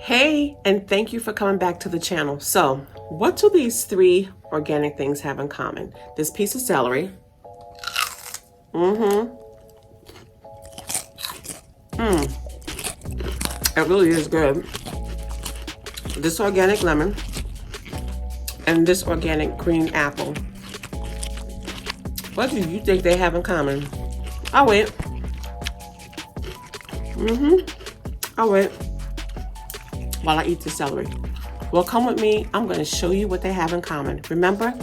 Hey, and thank you for coming back to the channel. So, what do these three organic things have in common? This piece of celery. It really is good. This organic lemon and this organic green apple. What do you think they have in common? I'll wait. I'll wait while I eat the celery. Well, come with me. I'm going to show you what they have in common. Remember,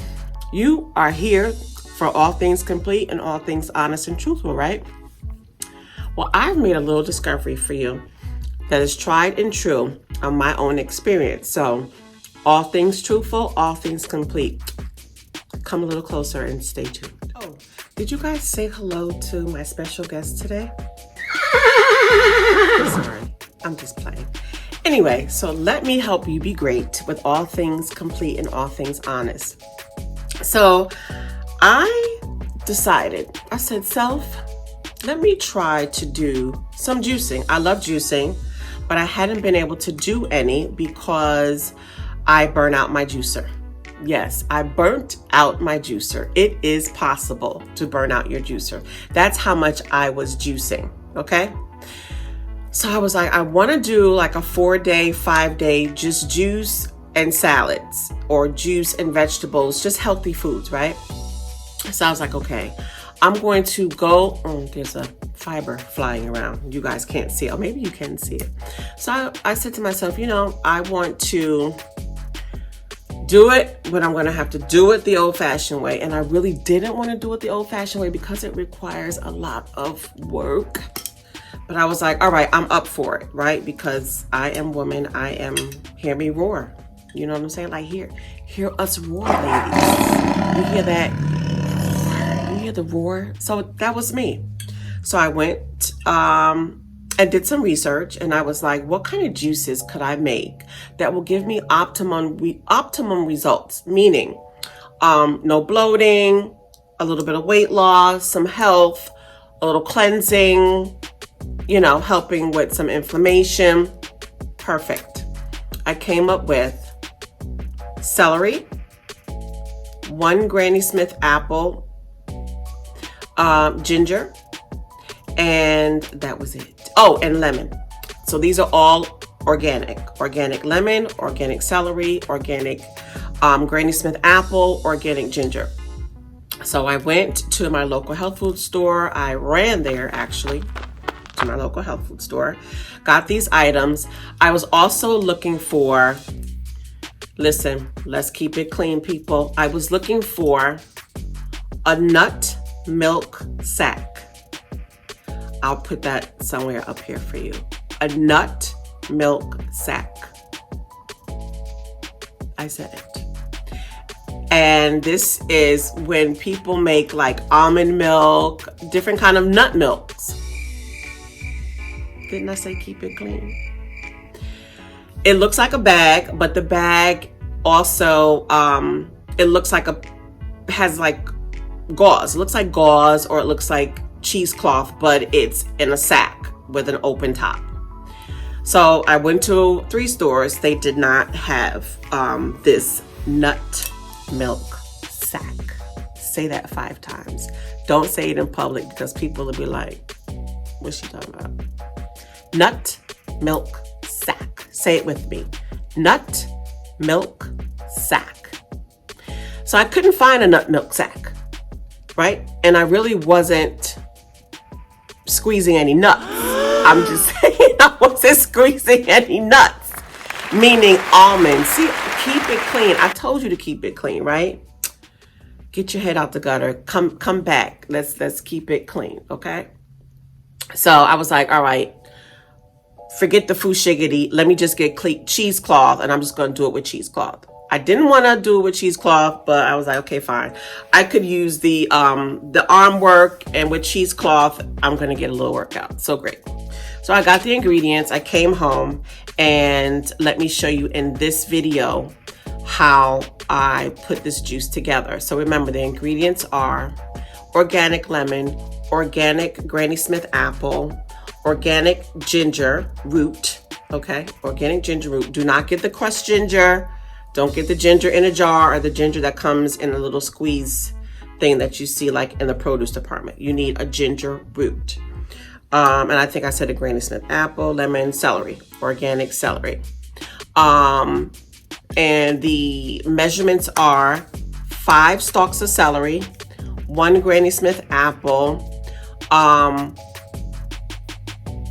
you are here for all things complete and all things honest and truthful, right? Well, I've made a little discovery for you that is tried and true on my own experience. So, all things truthful, all things complete. Come a little closer and stay tuned. Oh, did you guys say hello to my special guest today? Sorry, I'm just playing. Anyway, so let me help you be great with all things complete and all things honest. So I decided, I said, self, let me try to do some juicing. I love juicing, but I hadn't been able to do any because I burn out my juicer. Yes, I burnt out my juicer. It is possible to burn out your juicer. That's how much I was juicing, okay? So I was like, I want to do like a 4-day, 5-day, just juice and salads or juice and vegetables, just healthy foods, right? So I was like, okay, I'm going to go, there's a fiber flying around. You guys can't see it. Or maybe you can see it. So I said to myself, I want to do it, but I'm going to have to do it the old-fashioned way. And I really didn't want to do it the old-fashioned way because it requires a lot of work. But I was like, all right, I'm up for it, right? Because I am woman. Hear me roar. You know what I'm saying? Like, hear us roar, ladies. You hear that? You hear the roar? So that was me. So I went and did some research, and I was like, what kind of juices could I make that will give me optimum results? Meaning, no bloating, a little bit of weight loss, some health, a little cleansing, helping with some inflammation. Perfect. I came up with celery, 1 Granny Smith apple, ginger, and that was it. Oh, and lemon. So these are all organic. Organic lemon, organic celery, organic Granny Smith apple, organic ginger. So I went to my local health food store. I ran there actually to my local health food store, got these items. I was also looking for, listen, let's keep it clean, people. I was looking for a nut milk sack. I'll put that somewhere up here for you. A nut milk sack. I said it. And this is when people make like almond milk, different kind of nut milks. Didn't I say keep it clean? It looks like a bag, but the bag also, it looks like has like gauze. It looks like gauze, or it looks like cheesecloth, but it's in a sack with an open top. So I went to 3 stores. They did not have this nut milk sack. Say that 5 times. Don't say it in public because people will be like, what's she talking about? Nut milk sack. Say it with me. Nut milk sack. So I couldn't find a nut milk sack, right? And I really wasn't squeezing any nuts. I'm just saying I wasn't squeezing any nuts, meaning almonds. See, keep it clean. I told you to keep it clean, right? Get your head out the gutter. Come back. Let's keep it clean, okay? So I was like, all right, forget the fushigity. Let me just get cheesecloth, and I'm just going to do it with cheesecloth. I didn't want to do it with cheesecloth, but I was like, okay, fine. I could use the arm work, and with cheesecloth, I'm going to get a little workout. So great. So I got the ingredients. I came home, and let me show you in this video how I put this juice together. So remember, the ingredients are organic lemon, organic Granny Smith apple, organic ginger root, Okay, organic ginger root. Do not get the crushed ginger. Don't get the ginger in a jar or the ginger that comes in a little squeeze thing that you see like in the produce department. You need a ginger root. And I think I said a Granny Smith apple, lemon, celery, organic celery. And the measurements are 5 stalks of celery, 1 Granny Smith apple,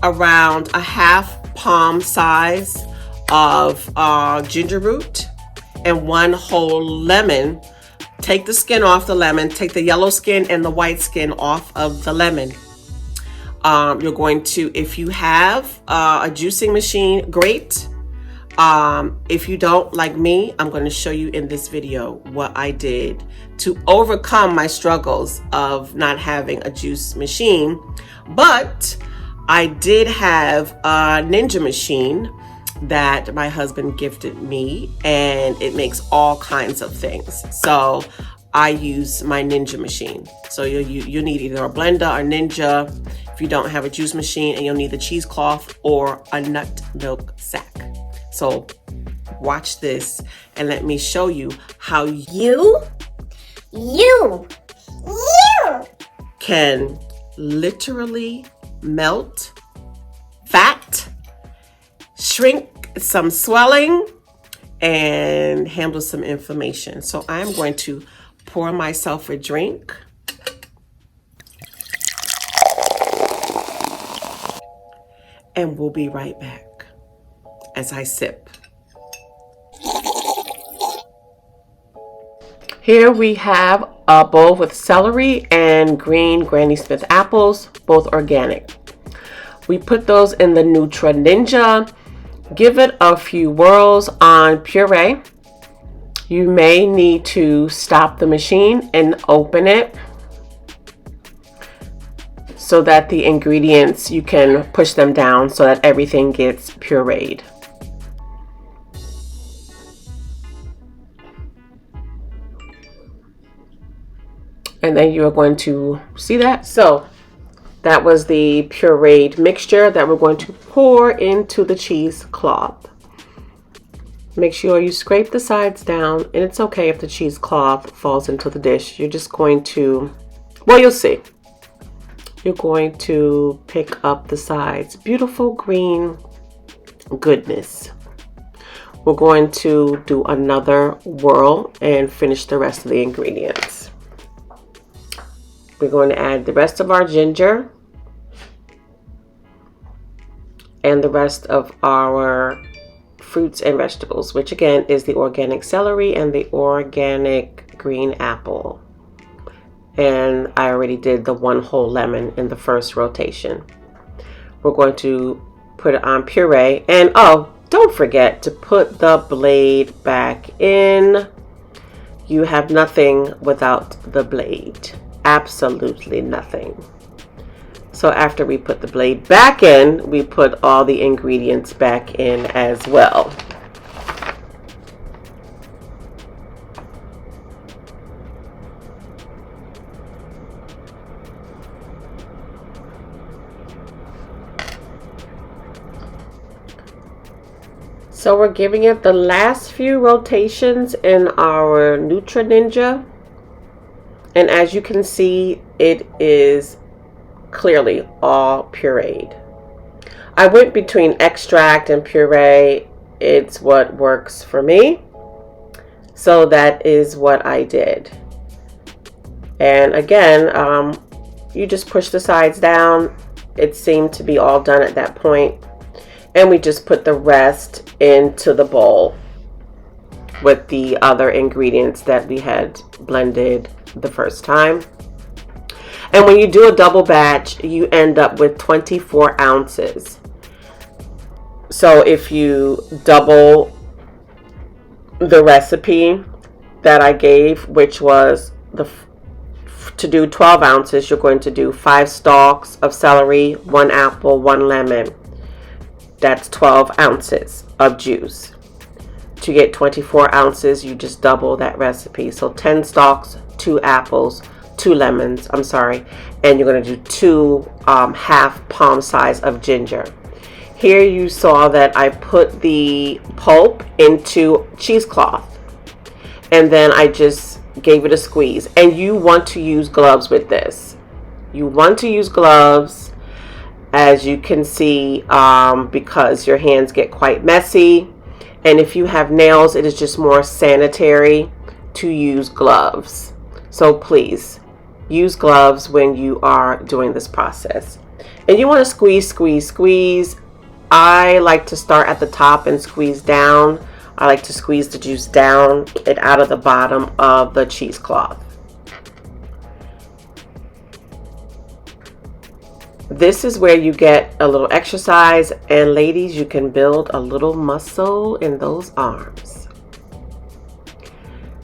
around a half palm size of ginger root, and 1 whole lemon. Take the skin off the lemon, take the yellow skin and the white skin off of the lemon. You're going to, if you have a juicing machine, great. If you don't, like me, I'm going to show you in this video what I did to overcome my struggles of not having a juice machine. But I did have a Ninja machine that my husband gifted me, and it makes all kinds of things. So I use my Ninja machine. So you need either a blender or Ninja if you don't have a juice machine, and you'll need the cheesecloth or a nut milk sack. So watch this and let me show you how you can literally melt fat, shrink some swelling, and handle some inflammation. So I'm going to pour myself a drink. And we'll be right back as I sip. Here we have a bowl with celery and green Granny Smith apples, both organic. We put those in the Nutra Ninja. Give it a few whirls on puree. You may need to stop the machine and open it so that the ingredients, you can push them down so that everything gets pureed. And then you are going to see that. So that was the pureed mixture that we're going to pour into the cheesecloth. Make sure you scrape the sides down, and it's okay if the cheesecloth falls into the dish. You're just going to, well, you'll see. You're going to pick up the sides. Beautiful green goodness. We're going to do another whirl and finish the rest of the ingredients. We're going to add the rest of our ginger and the rest of our fruits and vegetables, which again is the organic celery and the organic green apple. And I already did the 1 whole lemon in the first rotation. We're going to put it on puree. And oh, don't forget to put the blade back in. You have nothing without the blade. Absolutely nothing. So after we put the blade back in, we put all the ingredients back in as well. So we're giving it the last few rotations in our Nutra Ninja. And as you can see, it is clearly all pureed. I went between extract and puree. It's what works for me. So that is what I did. And again, you just push the sides down. It seemed to be all done at that point. And we just put the rest into the bowl with the other ingredients that we had blended the first time. And when you do a double batch, you end up with 24 ounces. So if you double the recipe that I gave, which was to do 12 ounces, you're going to do 5 stalks of celery, 1 apple, 1 lemon. That's 12 ounces of juice. To get 24 ounces, you just double that recipe. So 10 stalks, 2 apples, 2 lemons, and you're going to do 2 half palm size of ginger. Here you saw that I put the pulp into cheesecloth, and then I just gave it a squeeze. And you want to use gloves with this. You want to use gloves, as you can see, because your hands get quite messy. And if you have nails, it is just more sanitary to use gloves. So please use gloves when you are doing this process. And you want to squeeze, squeeze, squeeze. I like to start at the top and squeeze down. I like to squeeze the juice down and out of the bottom of the cheesecloth. This is where you get a little exercise, and ladies, you can build a little muscle in those arms.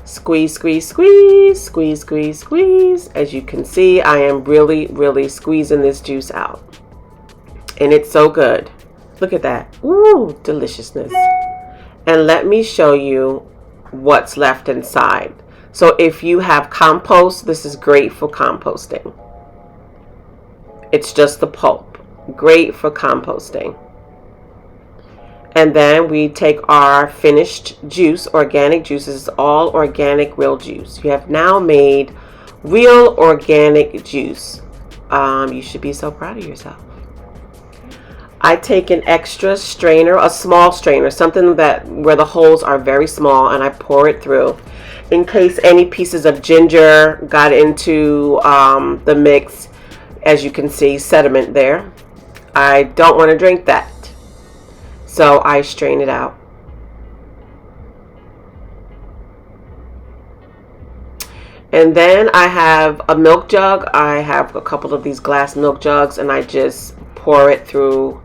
Squeeze, squeeze, squeeze, squeeze, squeeze, squeeze. As you can see, I am really squeezing this juice out. And it's so good. Look at that. Ooh, deliciousness. And let me show you what's left inside. So if you have compost, this is great for composting. It's just the pulp. Great for composting. And then we take our finished juice, organic juice. This is all organic, real juice. You have now made real organic juice. You should be so proud of yourself. I take an extra strainer, a small strainer, something that where the holes are very small, and I pour it through in case any pieces of ginger got into the mix. As you can see, sediment there. I don't want to drink that, so I strain it out. And then I have a milk jug. I have a couple of these glass milk jugs, and I just pour it through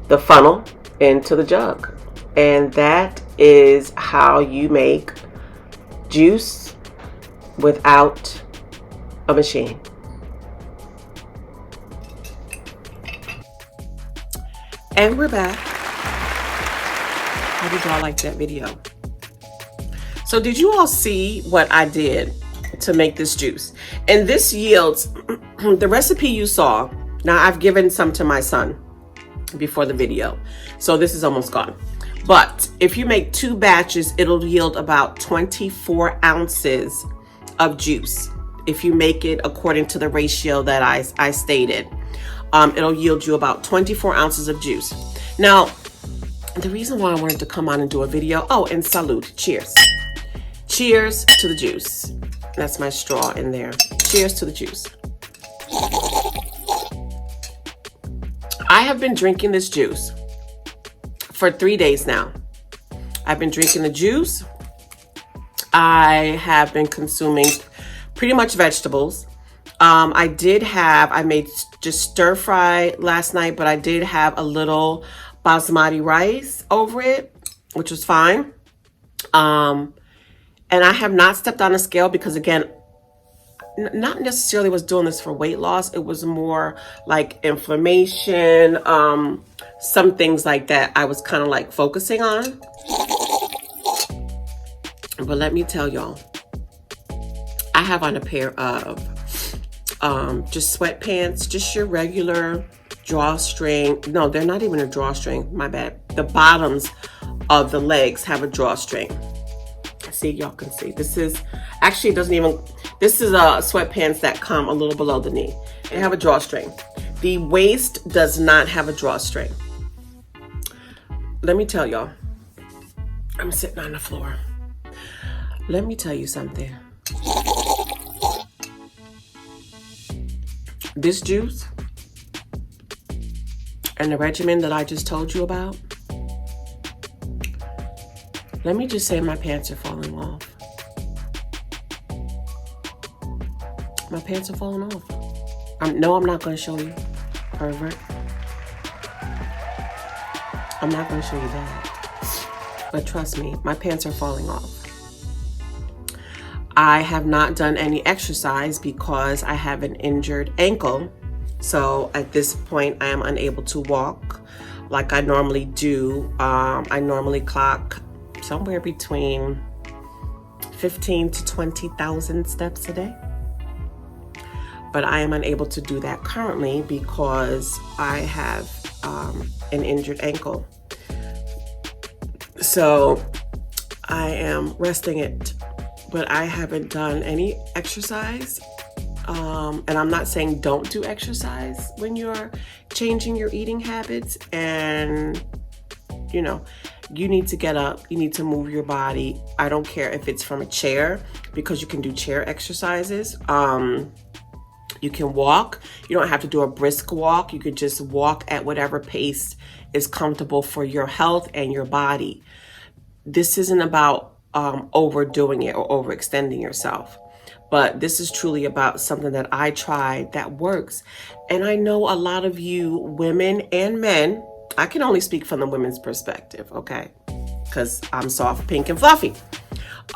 the funnel into the jug. And that is how you make juice without a machine. And we're back. How did y'all like that video? So did you all see what I did to make this juice? And this yields the recipe you saw. Now I've given some to my son before the video, so this is almost gone. But if you make 2 batches, it'll yield about 24 ounces of juice. If you make it according to the ratio that I stated, it'll yield you about 24 ounces of juice. Now, the reason why I wanted to come on and do a video, oh, and salute, cheers. Cheers to the juice. That's my straw in there. Cheers to the juice. I have been drinking this juice for 3 days now. I've been drinking the juice. I have been consuming pretty much vegetables. I made just stir fry last night, but I did have a little basmati rice over it, which was fine. And I have not stepped on a scale because, again, not necessarily was doing this for weight loss. It was more like inflammation, some things like that I was kind of like focusing on. But let me tell y'all, I have on a pair of just sweatpants, just your regular drawstring. No, they're not even a drawstring, my bad. The bottoms of the legs have a drawstring. See, y'all can see. This is actually, it doesn't even, this is sweatpants that come a little below the knee. They have a drawstring. The waist does not have a drawstring. Let me tell y'all, I'm sitting on the floor. Let me tell you something. This juice and the regimen that I just told you about, let me just say my pants are falling off. My pants are falling off. No, I'm not going to show you, pervert. I'm not going to show you that. But trust me, my pants are falling off. I have not done any exercise because I have an injured ankle. So at this point, I am unable to walk like I normally do. I normally clock somewhere between 15 to 20,000 steps a day. But I am unable to do that currently because I have an injured ankle. So I am resting it, but I haven't done any exercise. And I'm not saying don't do exercise when you're changing your eating habits. And, you know, you need to get up, you need to move your body. I don't care if it's from a chair, because you can do chair exercises. You can walk. You don't have to do a brisk walk. You could just walk at whatever pace is comfortable for your health and your body. This isn't about overdoing it or overextending yourself. But this is truly about something that I tried that works. And I know a lot of you women and men, I can only speak from the women's perspective, okay? Because I'm soft, pink, and fluffy.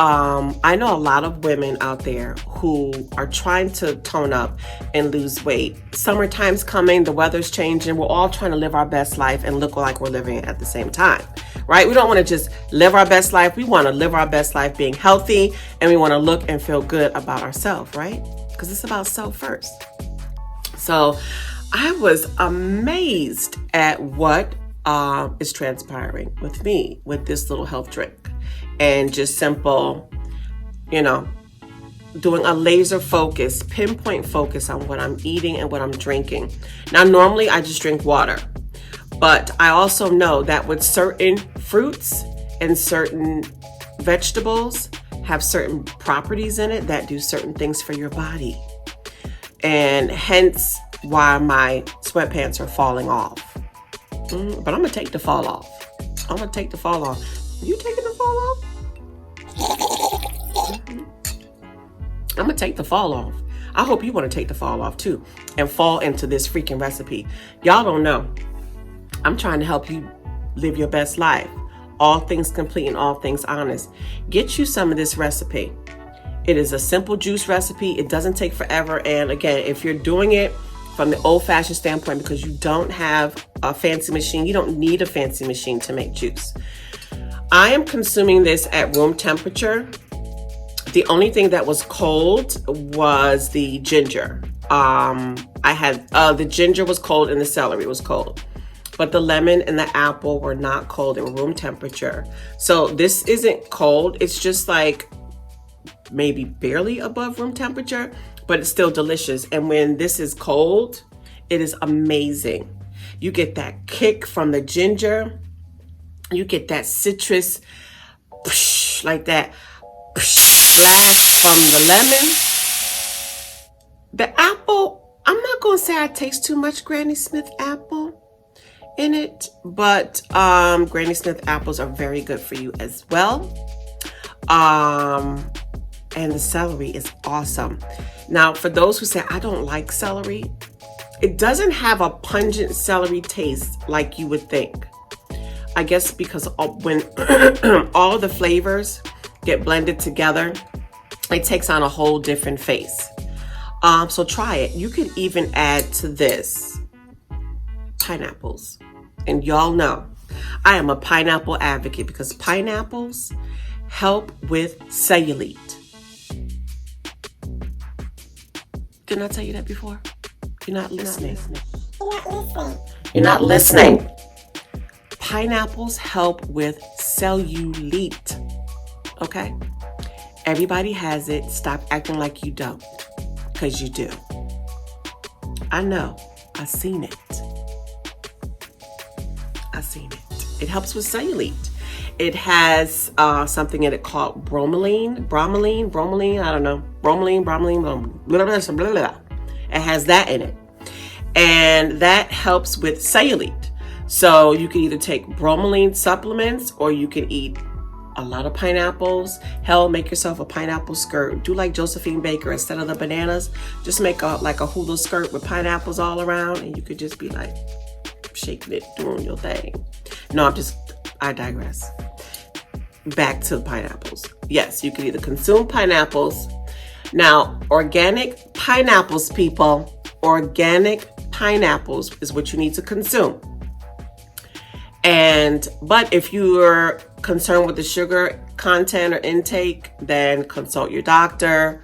I know a lot of women out there who are trying to tone up and lose weight. Summertime's coming, the weather's changing. We're all trying to live our best life and look like we're living it at the same time, right? We don't want to just live our best life. We want to live our best life being healthy, and we want to look and feel good about ourselves, right? Because it's about self first. So I was amazed at what is transpiring with me with this little health drink. And just simple, you know, doing a laser focus, pinpoint focus on what I'm eating and what I'm drinking. Now, normally I just drink water, but I also know that with certain fruits and certain vegetables have certain properties in it that do certain things for your body. And hence why my sweatpants are falling off. But I'm gonna take the fall off. I'm gonna take the fall off. You taking the fall off? I'm gonna take the fall off. I hope you want to take the fall off too and fall into this freaking recipe. Y'all don't know. I'm trying to help you live your best life. All things complete and all things honest. Get you some of this recipe. It is a simple juice recipe. It doesn't take forever. And again, if you're doing it from the old-fashioned standpoint, because you don't have a fancy machine, you don't need a fancy machine to make juice. I am consuming this at room temperature. The only thing that was cold was the ginger. The ginger was cold and the celery was cold, but the lemon and the apple were not cold in room temperature. So this isn't cold. It's just like maybe barely above room temperature, but it's still delicious. And when this is cold, it is amazing. You get that kick from the ginger. You get that citrus, like that splash from the lemon. The apple, I'm not going to say I taste too much Granny Smith apple in it, but Granny Smith apples are very good for you as well. And the celery is awesome. Now, for those who say, I don't like celery, it doesn't have a pungent celery taste like you would think. I guess because when all of the flavors get blended together, it takes on a whole different face. So try it. You could even add to this pineapples. And y'all know I am a pineapple advocate because pineapples help with cellulite. Didn't I tell you that before? You're not listening. You're not listening. Pineapples help with cellulite. Okay? Everybody has it. Stop acting like you don't. Because you do. I know. I've seen it. It helps with cellulite. It has something in it called bromelain, I don't know. Bromelain, blah, blah, blah. It has that in it. And that helps with cellulite. So you can either take bromelain supplements or you can eat a lot of pineapples. Hell, make yourself a pineapple skirt. Do like Josephine Baker. Instead of the bananas, just make a hula skirt with pineapples all around, and you could just be like shaking it, doing your thing. No, I digress. Back to pineapples. Yes, you can either consume pineapples. Now, organic pineapples, people. Organic pineapples is what you need to consume. But if you're concerned with the sugar content or intake, then consult your doctor.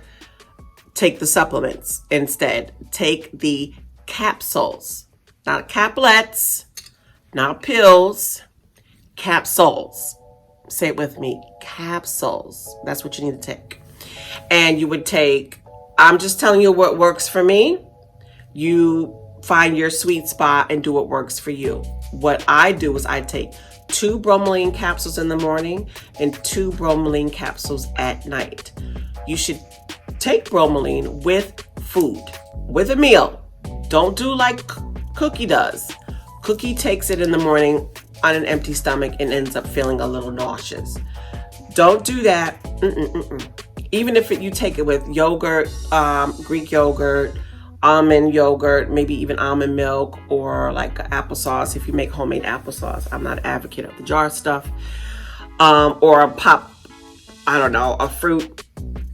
Take the supplements instead. Take the capsules, not caplets, Not pills, capsules. Say it with me, capsules. That's what you need to take. And you would take, I'm just telling you what works for me. You find your sweet spot and do what works for you. What I do is I take 2 bromelain capsules in the morning and 2 bromelain capsules at night. You should take bromelain with food, with a meal. Don't do like Cookie does. Cookie takes it in the morning on an empty stomach and ends up feeling a little nauseous. Don't do that. Even if you take it with yogurt, Greek yogurt, almond yogurt, maybe even almond milk, or like applesauce if you make homemade applesauce. I'm not an advocate of the jar stuff. Or a pop, I don't know, a fruit,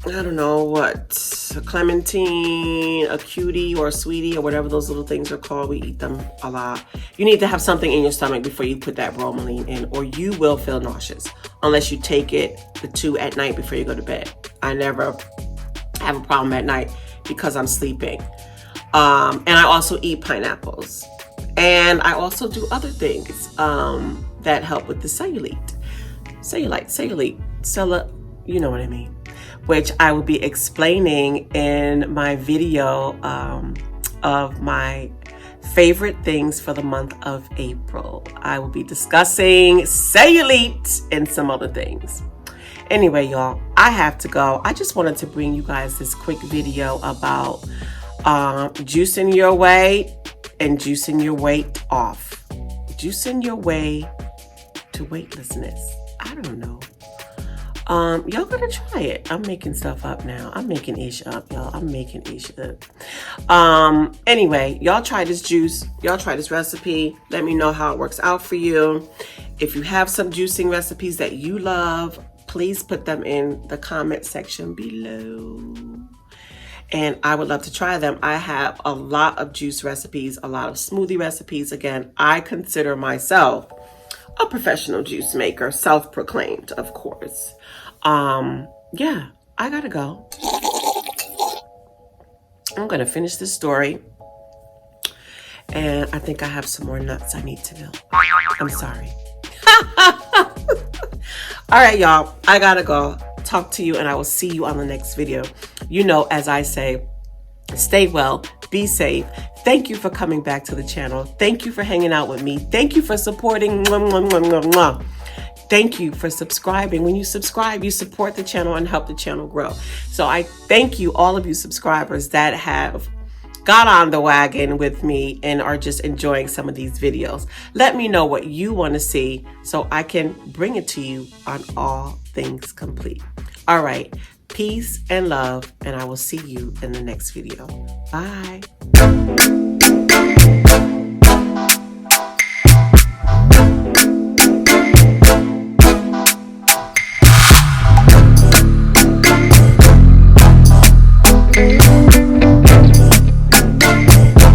I don't know what, a clementine, a cutie, or a sweetie, or whatever those little things are called. We eat them a lot. You need to have something in your stomach before you put that bromelain in, or you will feel nauseous unless you take it, the 2 at night before you go to bed. I never have a problem at night because I'm sleeping. And I also eat pineapples. And I also do other things that help with the cellulite, you know what I mean, which I will be explaining in my video of my favorite things for the month of April. I will be discussing cellulite and some other things. Anyway, y'all, I have to go. I just wanted to bring you guys this quick video about juicing your way and juicing your weight off. Juicing your way to weightlessness. I don't know. Y'all gotta try it. I'm making stuff up now. I'm making ish up, y'all. I'm making ish up. Anyway, y'all try this juice. Y'all try this recipe. Let me know how it works out for you. If you have some juicing recipes that you love, please put them in the comment section below. And I would love to try them. I have a lot of juice recipes, a lot of smoothie recipes. Again, I consider myself a professional juice maker, self-proclaimed, of course. Yeah, I gotta go. I'm gonna finish this story. And I think I have some more nuts I need to milk. I'm sorry. All right, y'all, I gotta go. Talk to you, and I will see you on the next video. You know, as I say, stay well, be safe. Thank you for coming back to the channel. Thank you for hanging out with me. Thank you for supporting. Thank you for subscribing. When you subscribe, you support the channel and help the channel grow. So I thank you, all of you subscribers that have got on the wagon with me and are just enjoying some of these videos. Let me know what you want to see so I can bring it to you on All Things Complete. All right, peace and love, and I will see you in the next video. Bye.